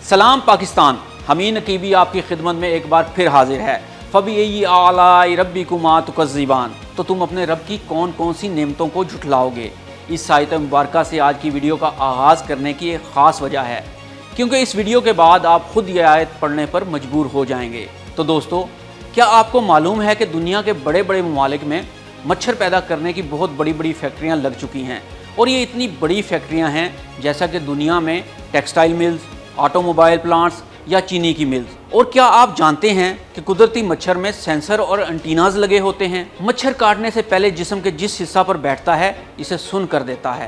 सलाम पाकिस्तान, हमीन नकीबी आपकी खिदमत में एक बार फिर हाजिर है। फ़बी आलाई रब्बिकुमा तुकज़्ज़िबान, तो तुम अपने रब की कौन कौन सी नेमतों को झुठलाओगे। इस आयत मुबारका से आज की वीडियो का आगाज़ करने की एक ख़ास वजह है, क्योंकि इस वीडियो के बाद आप खुद ये आयत पढ़ने पर मजबूर हो जाएंगे। तो दोस्तों, क्या आपको मालूम है कि दुनिया के बड़े बड़े ममालिक में मच्छर पैदा करने की बहुत बड़ी बड़ी फैक्ट्रियाँ लग चुकी हैं, और ये इतनी बड़ी फैक्ट्रियाँ हैं जैसा कि दुनिया में टेक्सटाइल मिल्स, ऑटोमोबाइल प्लांट्स या चीनी की मिल्स। और क्या आप जानते हैं कि कुदरती मच्छर में सेंसर और एंटीनाज लगे होते हैं। मच्छर काटने से पहले जिस्म के जिस हिस्सा पर बैठता है इसे सुन कर देता है।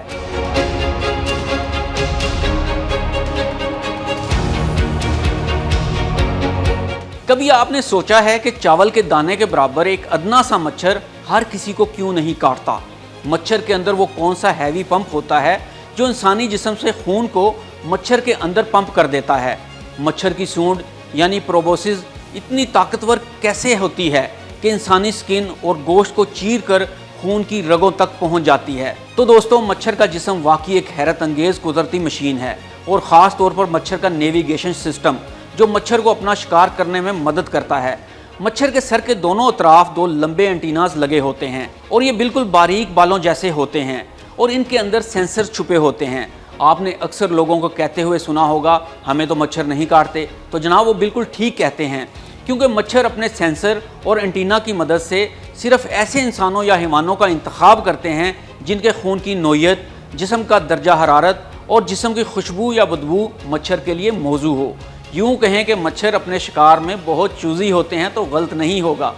कभी आपने सोचा है कि चावल के दाने के बराबर एक अदना सा मच्छर हर किसी को क्यों नहीं काटता। मच्छर के अंदर वो कौन सा हैवी पंप होता है जो इंसानी जिस्म से खून को मच्छर के अंदर पंप कर देता है। मच्छर की सूंड यानी प्रोबोसिस इतनी ताकतवर कैसे होती है कि इंसानी स्किन और गोश्त को चीर कर खून की रगों तक पहुंच जाती है। तो दोस्तों, मच्छर का जिस्म वाकई एक हैरत अंगेज कुदरती मशीन है, और ख़ास तौर पर मच्छर का नेविगेशन सिस्टम जो मच्छर को अपना शिकार करने में मदद करता है। मच्छर के सर के दोनों अतराफ दो लंबे एंटीनास लगे होते हैं, और ये बिल्कुल बारीक बालों जैसे होते हैं, और इनके अंदर सेंसर छुपे होते हैं। आपने अक्सर लोगों को कहते हुए सुना होगा, हमें तो मच्छर नहीं काटते। तो जनाब, वो बिल्कुल ठीक कहते हैं, क्योंकि मच्छर अपने सेंसर और एंटीना की मदद से सिर्फ ऐसे इंसानों या हैवानों का इंतखाब करते हैं जिनके खून की नोयत, जिस्म का दर्जा हरारत और जिस्म की खुशबू या बदबू मच्छर के लिए मौजू हो। यूँ कहें कि मच्छर अपने शिकार में बहुत चूज़ी होते हैं तो गलत नहीं होगा।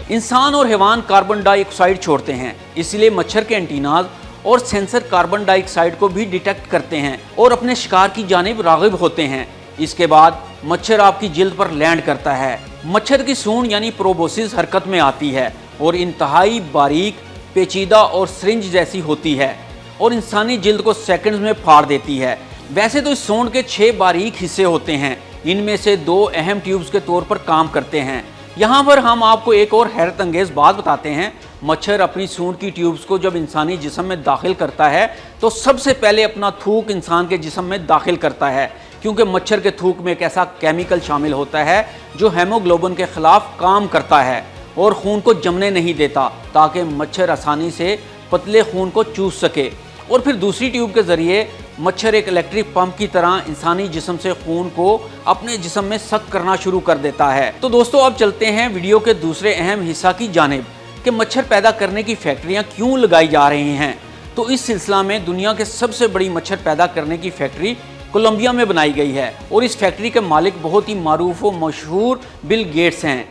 इंसान और हैवान कार्बन डाइऑक्साइड छोड़ते हैं, इसलिए मच्छर के एंटीनाज और सेंसर कार्बन डाइऑक्साइड को भी डिटेक्ट करते हैं और अपने शिकार की जानिब राग़िब होते हैं। इसके बाद मच्छर आपकी जिल्द पर लैंड करता है। मच्छर की सूंड यानी प्रोबोसिस हरकत में आती है और इंतहाई बारीक, पेचीदा और सिरिंज जैसी होती है, और इंसानी जिल्द को सेकंड्स में फाड़ देती है। वैसे तो इस सूंड के 6 बारीक हिस्से होते हैं, इनमें से 2 अहम ट्यूब्स के तौर पर काम करते हैं। यहाँ पर हम आपको एक और हैरत अंगेज बात बताते हैं। मच्छर अपनी सूंड की ट्यूब्स को जब इंसानी जिस्म में दाखिल करता है तो सबसे पहले अपना थूक इंसान के जिस्म में दाखिल करता है, क्योंकि मच्छर के थूक में एक ऐसा केमिकल शामिल होता है जो हेमोग्लोबिन के खिलाफ काम करता है और खून को जमने नहीं देता, ताकि मच्छर आसानी से पतले खून को चूस सके। और फिर दूसरी ट्यूब के ज़रिए मच्छर एक इलेक्ट्रिक पंप की तरह इंसानी जिस्म से खून को अपने जिस्म में सक करना शुरू कर देता है। तो दोस्तों, अब चलते हैं वीडियो के दूसरे अहम हिस्सा की जानिब कि मच्छर पैदा करने की फैक्ट्रियां क्यों लगाई जा रही हैं। तो इस सिलसिला में दुनिया के सबसे बड़ी मच्छर पैदा करने की फैक्ट्री कोलंबिया में बनाई गई है, और इस फैक्ट्री के मालिक बहुत ही मारूफ व मशहूर बिल गेट्स हैं।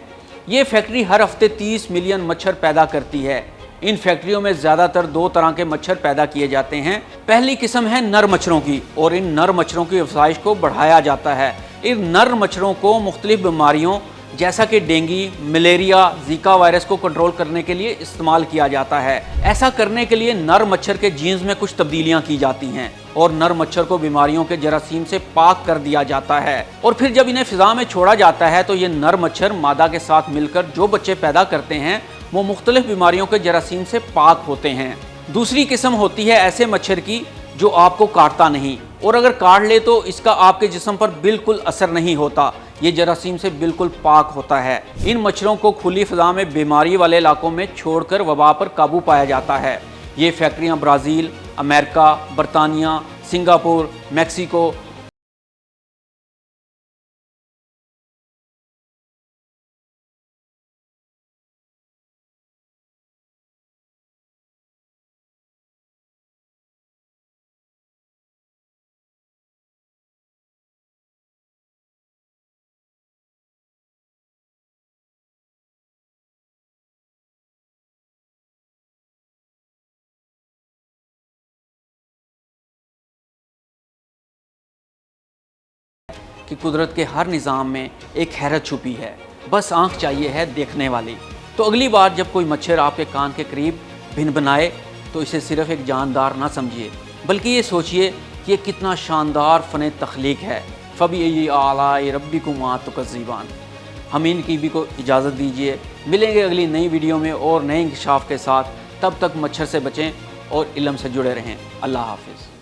ये फैक्ट्री हर हफ्ते 30 मिलियन मच्छर पैदा करती है। इन फैक्ट्रियों में ज़्यादातर 2 तरह के मच्छर पैदा किए जाते हैं। पहली किस्म है नर मच्छरों की, और इन नर मच्छरों की अफज़ाइश को बढ़ाया जाता है। इन नर मच्छरों को मुख्तलिफ बीमारियों जैसा कि डेंगू, मलेरिया, जीका वायरस को कंट्रोल करने के लिए इस्तेमाल किया जाता है। ऐसा करने के लिए नर मच्छर के जीन्स में कुछ तब्दीलियां की जाती हैं, और नर मच्छर को बीमारियों के जरासीम से पाक कर दिया जाता है। और फिर जब इन्हें फिजा में छोड़ा जाता है तो ये नर मच्छर मादा के साथ मिलकर जो बच्चे पैदा करते हैं वो मुख्तलिफ बीमारियों के जरासीम से पाक होते हैं। दूसरी किस्म होती है ऐसे मच्छर की जो आपको काटता नहीं, और अगर काट ले तो इसका आपके जिस्म पर बिल्कुल असर नहीं होता। ये जरासीम से बिल्कुल पाक होता है। इन मच्छरों को खुली फिजा में बीमारी वाले इलाकों में छोड़कर वबा पर काबू पाया जाता है। ये फैक्ट्रियाँ ब्राज़ील, अमेरिका, बरतानिया, सिंगापुर, मैक्सिको कि कुदरत के हर निज़ाम में एक हैरत छुपी है, बस आँख चाहिए है देखने वाली। तो अगली बार जब कोई मच्छर आपके कान के करीब भिनभिनाए तो इसे सिर्फ एक जानदार ना समझिए, बल्कि ये सोचिए कि ये कितना शानदार फ़न तख्लीक है। फ़बी आलाई रब्बिकुमा तुकज़्ज़िबान। हमीन कीबी को इजाज़त दीजिए। मिलेंगे अगली नई वीडियो में और नए इंकशाफ के साथ। तब तक मच्छर से बचें और इल्म से जुड़े रहें। अल्लाह हाफिज़।